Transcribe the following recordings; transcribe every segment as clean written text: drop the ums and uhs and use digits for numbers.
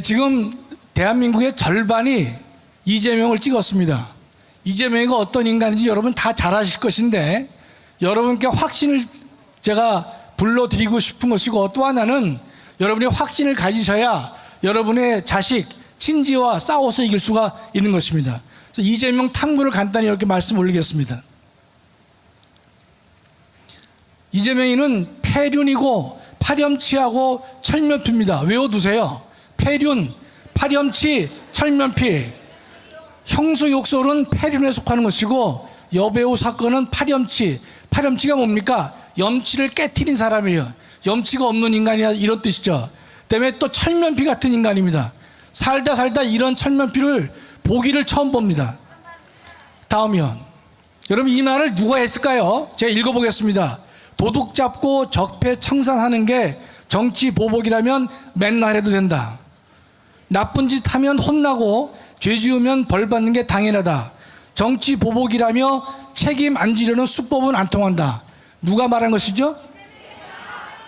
지금 대한민국의 절반이 이재명을 찍었습니다. 이재명이가 어떤 인간인지 여러분 다 잘 아실 것인데, 여러분께 확신을 제가 불러드리고 싶은 것이고, 또 하나는 여러분이 확신을 가지셔야 여러분의 자식, 친지와 싸워서 이길 수가 있는 것입니다. 그래서 이재명 탐구를 간단히 이렇게 말씀 올리겠습니다. 이재명이는 폐륜이고 파렴치하고 철면피입니다. 외워두세요. 폐륜, 파렴치, 철면피. 형수 욕설은 폐륜에 속하는 것이고, 여배우 사건은 파렴치. 파렴치가 뭡니까? 염치를 깨트린 사람이에요. 염치가 없는 인간이야, 이런 뜻이죠. 그다음에 또 철면피 같은 인간입니다. 살다 이런 철면피를 보기를 처음 봅니다. 다음이요. 여러분, 이 말을 누가 했을까요? 제가 읽어보겠습니다. 도둑 잡고 적폐청산하는 게 정치 보복이라면 맨날 해도 된다. 나쁜 짓 하면 혼나고 죄 지으면 벌 받는 게 당연하다. 정치 보복이라며 책임 안 지려는 수법은 안 통한다. 누가 말한 것이죠?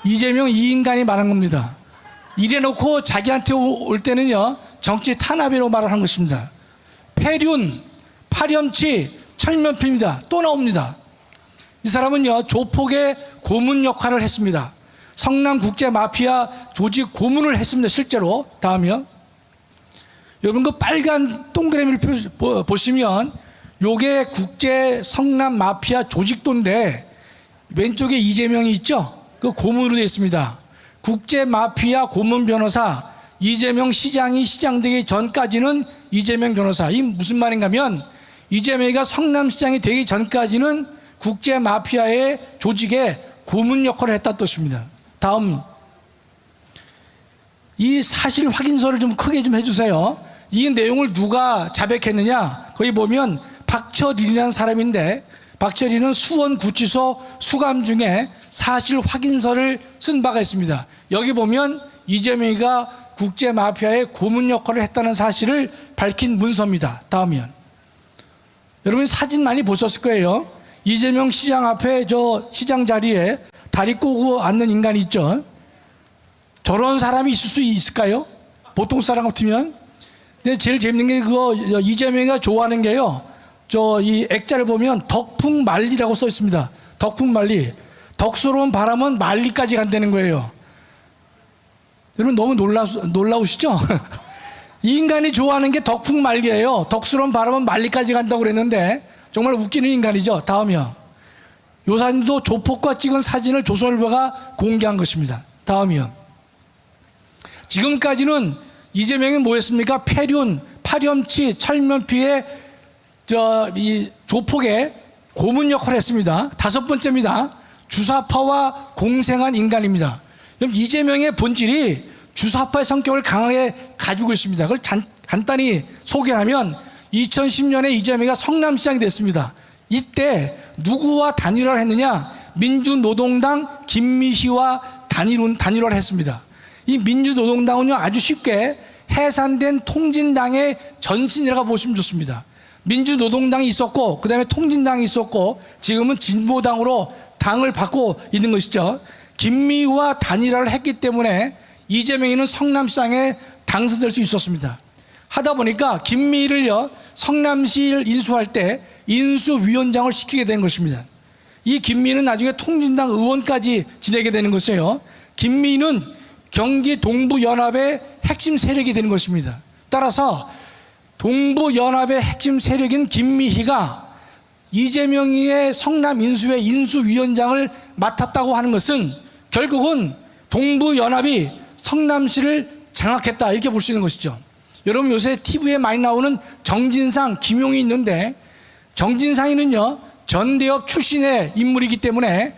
이재명 이 인간이 말한 겁니다. 이래놓고 자기한테 올 때는요, 정치 탄압이라고 말을 한 것입니다. 폐륜, 파렴치, 철면피입니다. 또 나옵니다. 이 사람은요, 조폭의 고문 역할을 했습니다. 성남국제 마피아 조직 고문을 했습니다. 실제로. 다음이요. 여러분, 그 빨간 동그라미를 보시면 요게 국제 성남 마피아 조직도인데, 왼쪽에 이재명이 있죠? 그 고문으로 되어 있습니다. 국제 마피아 고문 변호사, 이재명 시장이 시장되기 전까지는 이재명 변호사. 이 무슨 말인가 하면, 이재명이가 성남시장이 되기 전까지는 국제 마피아의 조직에 고문 역할을 했다는 뜻입니다. 다음, 이 사실 확인서를 좀 크게 좀 해주세요. 이 내용을 누가 자백했느냐? 거기 보면 박철인이라는 사람인데, 박철인은 수원구치소 수감 중에 사실 확인서를 쓴 바가 있습니다. 여기 보면 이재명이가 국제 마피아의 고문 역할을 했다는 사실을 밝힌 문서입니다. 다음이요. 여러분, 사진 많이 보셨을 거예요. 이재명 시장 앞에 저 시장 자리에 다리 꼬고 앉는 인간이 있죠. 저런 사람이 있을 수 있을까요? 보통 사람 같으면. 근데 제일 재밌는 게 그거 이재명이가 좋아하는 게요, 저 이 액자를 보면 덕풍만리라고 써 있습니다. 덕풍만리. 덕스러운 바람은 만리까지 간다는 거예요. 여러분, 너무 놀라우시죠? 이 인간이 좋아하는 게 덕풍만리예요. 덕스러운 바람은 만리까지 간다고 그랬는데 정말 웃기는 인간이죠. 다음이요. 요 사진도 조폭과 찍은 사진을 조선일보가 공개한 것입니다. 다음이요. 지금까지는 이재명이 뭐였습니까? 폐륜, 파렴치, 철면피의 이 조폭의 고문 역할을 했습니다. 다섯 번째입니다. 주사파와 공생한 인간입니다. 그럼 이재명의 본질이 주사파의 성격을 강하게 가지고 있습니다. 그걸 간단히 소개하면 2010년에 이재명이가 성남시장이 됐습니다. 이때 누구와 단일화를 했느냐? 민주노동당 김미희와 단일화를 했습니다. 이 민주노동당은요, 아주 쉽게 해산된 통진당의 전신이라고 보시면 좋습니다. 민주노동당이 있었고, 그 다음에 통진당이 있었고, 지금은 진보당으로 당을 받고 있는 것이죠. 김미희와 단일화를 했기 때문에 이재명이는 성남시장에 당선될 수 있었습니다. 하다 보니까 김미희를요, 성남시를 인수할 때 인수위원장을 시키게 된 것입니다. 이 김미희는 나중에 통진당 의원까지 지내게 되는 것이에요. 김미희는 경기 동부연합의 핵심 세력이 되는 것입니다. 따라서 동부연합의 핵심 세력인 김미희가 이재명이의 성남 인수의 인수위원장을 맡았다고 하는 것은 결국은 동부연합이 성남시를 장악했다, 이렇게 볼 수 있는 것이죠. 여러분, 요새 TV에 많이 나오는 정진상, 김용이 있는데, 정진상이는요, 전대협 출신의 인물이기 때문에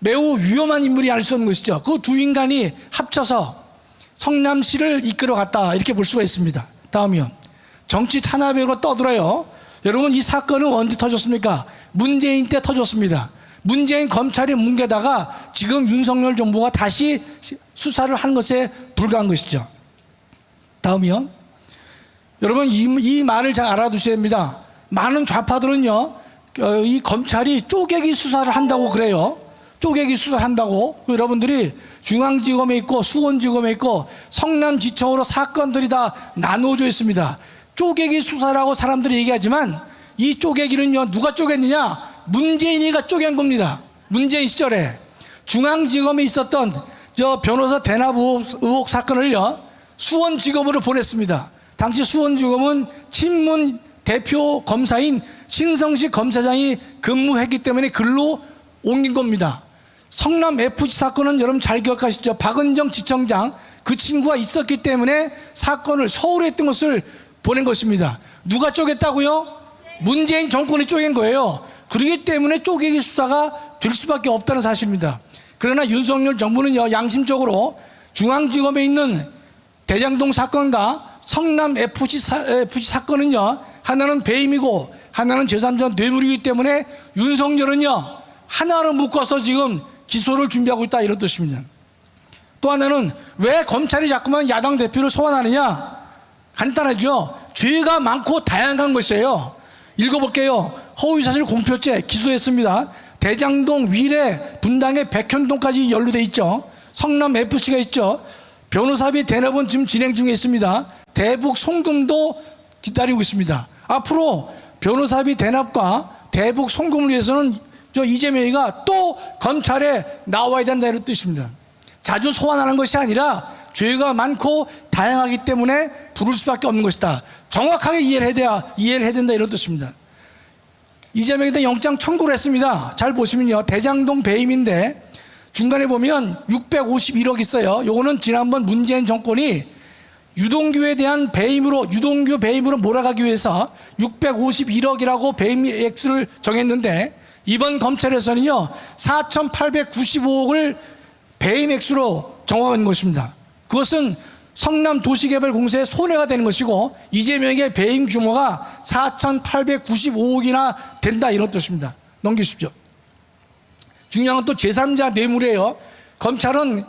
매우 위험한 인물이 알 수 없는 것이죠. 그 두 인간이 합쳐서 성남시를 이끌어갔다, 이렇게 볼 수가 있습니다. 다음이요. 정치 탄압으로 떠들어요. 여러분, 이 사건은 언제 터졌습니까? 문재인 때 터졌습니다. 문재인 검찰이 뭉개다가 지금 윤석열 정부가 다시 수사를 하는 것에 불과한 것이죠. 다음이요. 여러분, 이 말을 잘 알아두셔야 됩니다. 많은 좌파들은요, 이 검찰이 쪼개기 수사를 한다고 그래요. 쪼개기 수사를 한다고. 여러분들이 중앙지검에 있고 수원지검에 있고 성남지청으로 사건들이 다 나누어져 있습니다. 쪼개기 수사라고 사람들이 얘기하지만 이 쪼개기는요, 누가 쪼갰느냐? 문재인이가 쪼갠 겁니다. 문재인 시절에 중앙지검에 있었던 저 변호사 대납 의혹 사건을요, 수원지검으로 보냈습니다. 당시 수원지검은 친문 대표 검사인 신성식 검사장이 근무했기 때문에 글로 옮긴 겁니다. 성남 FC 사건은 여러분 잘 기억하시죠? 박은정 지청장 그 친구가 있었기 때문에 사건을 서울에 했던 것을 보낸 것입니다. 누가 쪼갰다고요? 문재인 정권이 쪼갠 거예요. 그렇기 때문에 쪼개기 수사가 될 수밖에 없다는 사실입니다. 그러나 윤석열 정부는요, 양심적으로 중앙지검에 있는 대장동 사건과 성남 FC 사건은요, 하나는 배임이고 하나는 제3자 뇌물이기 때문에 윤석열은요, 하나로 묶어서 지금 기소를 준비하고 있다, 이런 뜻입니다. 또 하나는 왜 검찰이 자꾸만 야당 대표를 소환하느냐? 간단하죠. 죄가 많고 다양한 것이에요. 읽어볼게요. 허위사실 공표죄 기소했습니다. 대장동, 위례, 분당의 백현동까지 연루돼 있죠. 성남 FC가 있죠. 변호사비 대납은 지금 진행 중에 있습니다. 대북 송금도 기다리고 있습니다. 앞으로 변호사비 대납과 대북 송금을 위해서는 저 이재명이가 또 검찰에 나와야 된다, 이런 뜻입니다. 자주 소환하는 것이 아니라 죄가 많고 다양하기 때문에 부를 수밖에 없는 것이다. 정확하게 이해를 해야 된다, 이런 뜻입니다. 이재명에 대한 영장 청구를 했습니다. 잘 보시면요, 대장동 배임인데 중간에 보면 651억 있어요. 요거는 지난번 문재인 정권이 유동규에 대한 배임으로, 유동규 배임으로 몰아가기 위해서 651억이라고 배임 액수를 정했는데, 이번 검찰에서는요 4,895억을 배임 액수로 정하는 것입니다. 그것은 성남도시개발공사의 손해가 되는 것이고, 이재명의 배임 규모가 4,895억이나 된다, 이런 뜻입니다. 넘기십시오. 중요한 건 또 제3자 뇌물이에요. 검찰은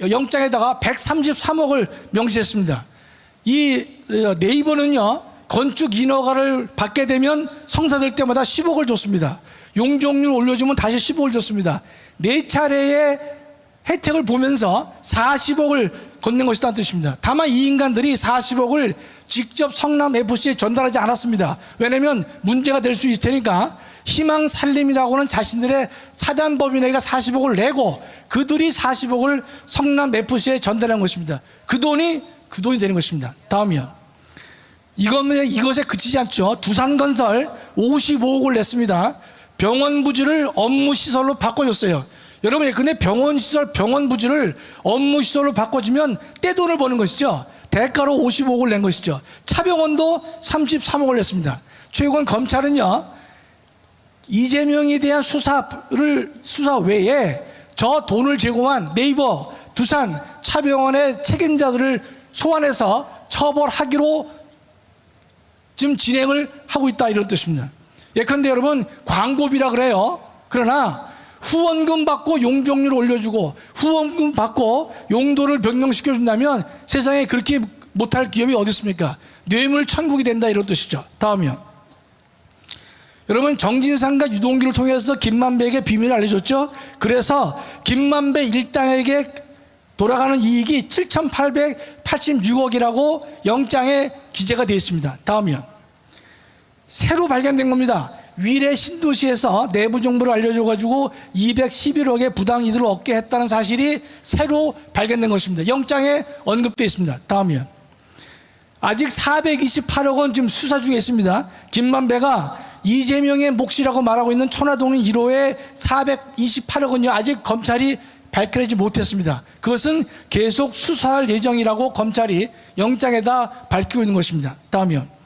영장에다가 133억을 명시했습니다. 이 네이버는요, 건축 인허가를 받게 되면 성사될 때마다 10억을 줬습니다. 용적률 올려주면 다시 10억을 줬습니다. 4차례의 혜택을 보면서 40억을 건넨 것이라는 뜻입니다. 다만 이 인간들이 40억을 직접 성남FC에 전달하지 않았습니다. 왜냐하면 문제가 될 수 있을 테니까 희망살림이라고는 자신들의 사단법인에게 40억을 내고 그들이 40억을 성남FC에 전달한 것입니다. 그 돈이 되는 것입니다. 다음이요. 이것에 그치지 않죠. 두산건설 55억을 냈습니다. 병원 부지를 업무시설로 바꿔줬어요. 여러분, 근데 병원 부지를 업무시설로 바꿔주면 떼돈을 버는 것이죠. 대가로 55억을 낸 것이죠. 차병원도 33억을 냈습니다. 최근 검찰은요, 이재명에 대한 수사 외에 저 돈을 제공한 네이버, 두산, 차병원의 책임자들을 소환해서 처벌하기로 지금 진행을 하고 있다, 이런 뜻입니다. 예컨대 여러분, 광고비라 그래요. 그러나 후원금 받고 용적률을 올려주고 후원금 받고 용도를 변경시켜준다면 세상에 그렇게 못할 기업이 어디 있습니까? 뇌물 천국이 된다, 이런 뜻이죠. 다음이요. 여러분, 정진상과 유동규를 통해서 김만배에게 비밀을 알려줬죠. 그래서 김만배 일당에게 돌아가는 이익이 7,886억이라고 영장에 기재가 되어 있습니다. 다음이요. 새로 발견된 겁니다. 위례 신도시에서 내부 정보를 알려줘가지고 211억의 부당 이득을 얻게 했다는 사실이 새로 발견된 것입니다. 영장에 언급되어 있습니다. 다음이요. 아직 428억 원 지금 수사 중에 있습니다. 김만배가 이재명의 몫이라고 말하고 있는 천화동 1호의 428억 원요, 아직 검찰이 밝혀내지 못했습니다. 그것은 계속 수사할 예정이라고 검찰이 영장에다 밝히고 있는 것입니다. 다음이요.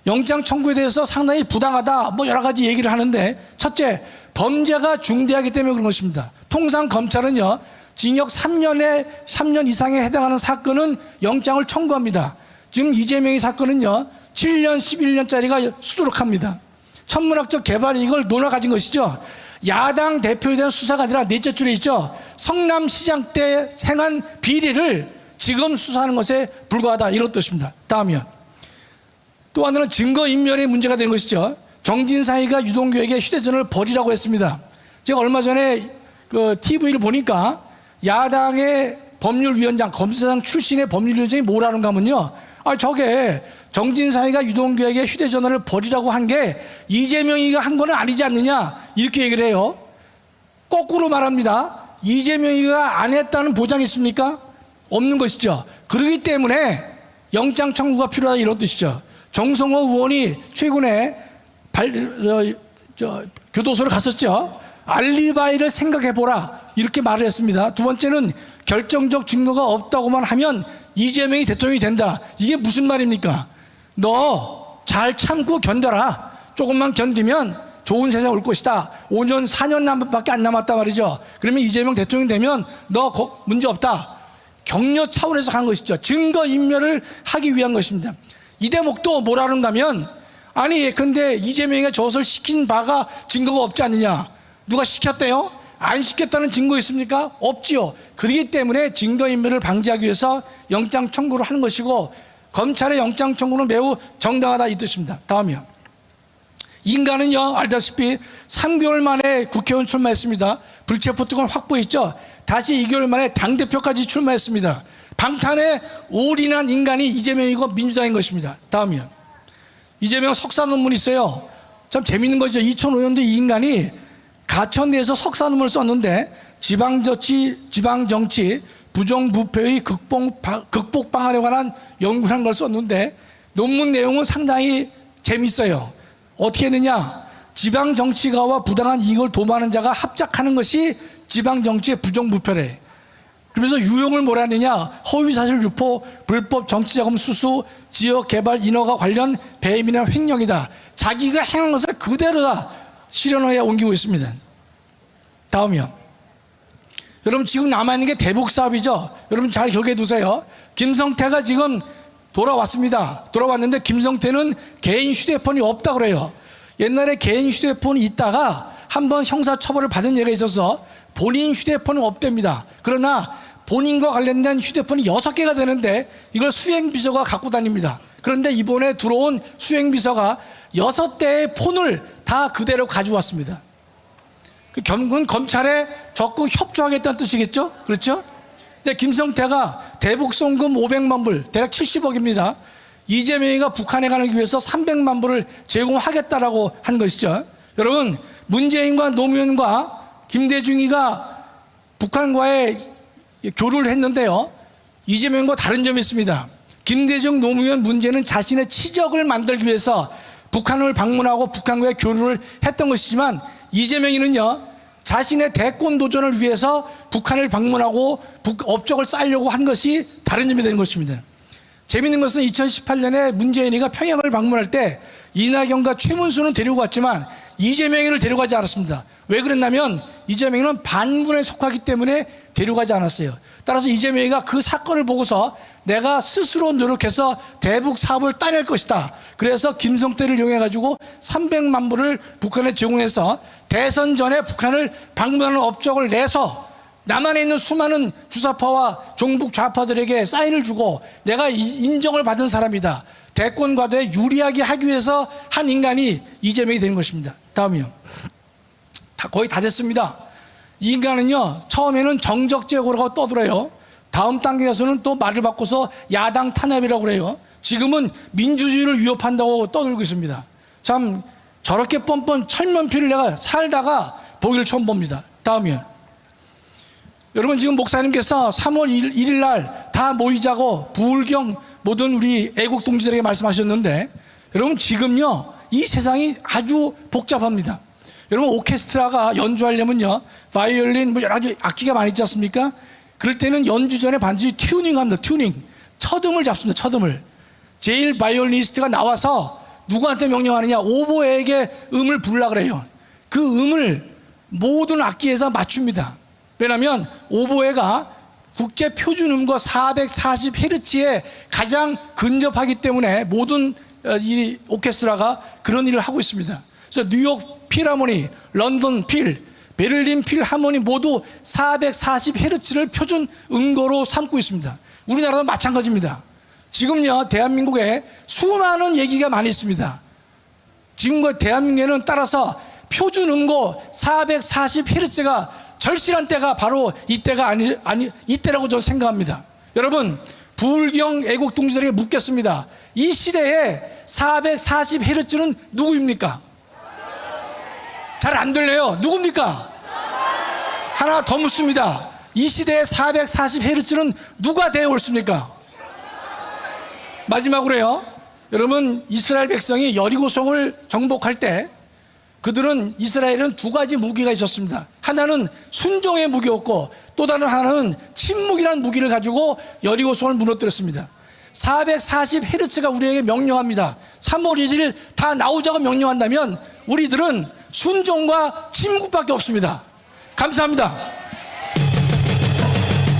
영장 청구에 대해서 상당히 부당하다, 여러 가지 얘기를 하는데, 첫째, 범죄가 중대하기 때문에 그런 것입니다. 통상 검찰은요, 징역 3년 이상에 해당하는 사건은 영장을 청구합니다. 지금 이재명의 사건은요, 7년, 11년짜리가 수두룩합니다. 천문학적 개발 이익을 논아 가진 것이죠. 야당 대표에 대한 수사가 아니라 넷째 줄에 있죠. 성남시장 때 행한 비리를 지금 수사하는 것에 불과하다, 이런 뜻입니다. 다음이요. 또 하나는 증거인멸의 문제가 되는 것이죠. 정진상이가 유동규에게 휴대전화를 버리라고 했습니다. 제가 얼마 전에 그 TV를 보니까 야당의 법률위원장, 검사장 출신의 법률위원장이 뭐라는가 하면요, 저게 정진상이가 유동규에게 휴대전화를 버리라고 한 게 이재명이가 한 거는 아니지 않느냐, 이렇게 얘기를 해요. 거꾸로 말합니다. 이재명이가 안 했다는 보장이 있습니까? 없는 것이죠. 그렇기 때문에 영장 청구가 필요하다, 이런 뜻이죠. 정성호 의원이 최근에 교도소를 갔었죠. 알리바이를 생각해보라, 이렇게 말을 했습니다. 두 번째는 결정적 증거가 없다고만 하면 이재명이 대통령이 된다. 이게 무슨 말입니까? 너 잘 참고 견뎌라. 조금만 견디면 좋은 세상 올 것이다. 5년 4년밖에 안 남았단 말이죠. 그러면 이재명 대통령이 되면 너 문제 없다. 격려 차원에서 간 것이죠. 증거인멸을 하기 위한 것입니다. 이 대목도 뭐라는가 하면, 아니 근데 이재명이가 저것을 시킨 바가 증거가 없지 않느냐. 누가 시켰대요? 안 시켰다는 증거 있습니까? 없지요. 그렇기 때문에 증거인멸을 방지하기 위해서 영장 청구를 하는 것이고, 검찰의 영장 청구는 매우 정당하다, 이 뜻입니다. 다음이요. 인간은요, 알다시피 3개월 만에 국회의원 출마했습니다. 불체포특권 확보했죠. 다시 2개월 만에 당대표까지 출마했습니다. 방탄에 올인한 인간이 이재명이고 민주당인 것입니다. 다음이요. 이재명 석사 논문이 있어요. 참 재밌는 거죠. 2005년도 이 인간이 가천대에서 석사 논문을 썼는데, 지방정치 부정부패의 극복 방안에 관한 연구를 한 걸 썼는데, 논문 내용은 상당히 재밌어요. 어떻게 했느냐? 지방정치가와 부당한 이익을 도모하는 자가 합작하는 것이 지방정치의 부정부패래. 그러면서 유형을 뭐라 했느냐? 허위사실 유포, 불법 정치자금 수수, 지역개발 인허가 관련 배임이나 횡령이다. 자기가 행한 것을 그대로 다 실현하에 옮기고 있습니다. 다음이요. 여러분, 지금 남아있는 게 대북사업이죠. 여러분 잘 기억해 두세요. 김성태가 지금 돌아왔습니다. 돌아왔는데 김성태는 개인 휴대폰이 없다 그래요. 옛날에 개인 휴대폰이 있다가 한번 형사처벌을 받은 예가 있어서 본인 휴대폰은 없답니다. 그러나 본인과 관련된 휴대폰이 6개가 되는데 이걸 수행비서가 갖고 다닙니다. 그런데 이번에 들어온 수행비서가 6대의 폰을 다 그대로 가져왔습니다. 결국은 검찰에 적극 협조하겠다는 뜻이겠죠? 그렇죠? 근데 김성태가 대북송금 500만 불, 대략 70억입니다. 이재명이가 북한에 가기 위해서 300만 불을 제공하겠다라고 한 것이죠. 여러분, 문재인과 노무현과 김대중이가 북한과의 교류를 했는데요, 이재명과 다른 점이 있습니다. 김대중, 노무현, 문재인은 자신의 치적을 만들기 위해서 북한을 방문하고 북한과의 교류를 했던 것이지만, 이재명이는요, 자신의 대권 도전을 위해서 북한을 방문하고 업적을 쌓으려고 한 것이 다른 점이 되는 것입니다. 재미있는 것은 2018년에 문재인이가 평양을 방문할 때 이낙연과 최문수는 데리고 갔지만 이재명이를 데려가지 않았습니다. 왜 그랬냐면 이재명이는 반문에 속하기 때문에 데려가지 않았어요. 따라서 이재명이가 그 사건을 보고서 내가 스스로 노력해서 대북 사업을 따낼 것이다. 그래서 김성태를 이용해가지고 300만 불을 북한에 제공해서 대선 전에 북한을 방문하는 업적을 내서 남한에 있는 수많은 주사파와 종북 좌파들에게 사인을 주고 내가 인정을 받은 사람이다. 대권 과도에 유리하게 하기 위해서 한 인간이 이재명이 되는 것입니다. 다음이요. 거의 다 됐습니다. 이 인간은요, 처음에는 정적제고라고 떠들어요. 다음 단계에서는 또 말을 바꿔서 야당 탄압이라고 그래요. 지금은 민주주의를 위협한다고 떠들고 있습니다. 참 저렇게 뻔뻔 철면피를 내가 살다가 보기를 처음 봅니다. 다음이요. 여러분, 지금 목사님께서 3월 1일 날 다 모이자고 부울경 모든 우리 애국 동지들에게 말씀하셨는데, 여러분 지금요 이 세상이 아주 복잡합니다. 여러분, 오케스트라가 연주하려면요 바이올린 뭐 여러 가지 악기가 많이 있지 않습니까? 그럴 때는 연주 전에 반드시 튜닝합니다. 튜닝, 첫음을 잡습니다. 첫음을. 제일 바이올리니스트가 나와서 누구한테 명령하느냐? 오보에게 음을 부르라 그래요. 그 음을 모든 악기에서 맞춥니다. 왜냐하면 오보에가 국제 표준음과 440Hz에 가장 근접하기 때문에 모든 이 오케스트라가 그런 일을 하고 있습니다. 그래서 뉴욕 필하모니, 런던 필, 베를린 필하모니 모두 440Hz를 표준 음고로 삼고 있습니다. 우리나라도 마찬가지입니다. 지금요 대한민국에 수많은 얘기가 많이 있습니다. 지금 대한민국에는 따라서 표준 음고 440Hz가 절실한 때가 바로 이때가 이때라고 저는 생각합니다. 여러분, 불경 애국동지들에게 묻겠습니다. 이 시대에 440Hz는 누구입니까? 잘 안 들려요. 누굽니까? 하나 더 묻습니다. 이 시대에 440Hz는 누가 되어 옳습니까? 마지막으로요. 여러분, 이스라엘 백성이 여리고성을 정복할 때 그들은, 이스라엘은 두 가지 무기가 있었습니다. 하나는 순종의 무기였고 또 다른 하나는 침묵이라는 무기를 가지고 여리고성을 무너뜨렸습니다. 440Hz가 우리에게 명령합니다. 3월 1일 다 나오자고 명령한다면 우리들은 순종과 침묵밖에 없습니다. 감사합니다.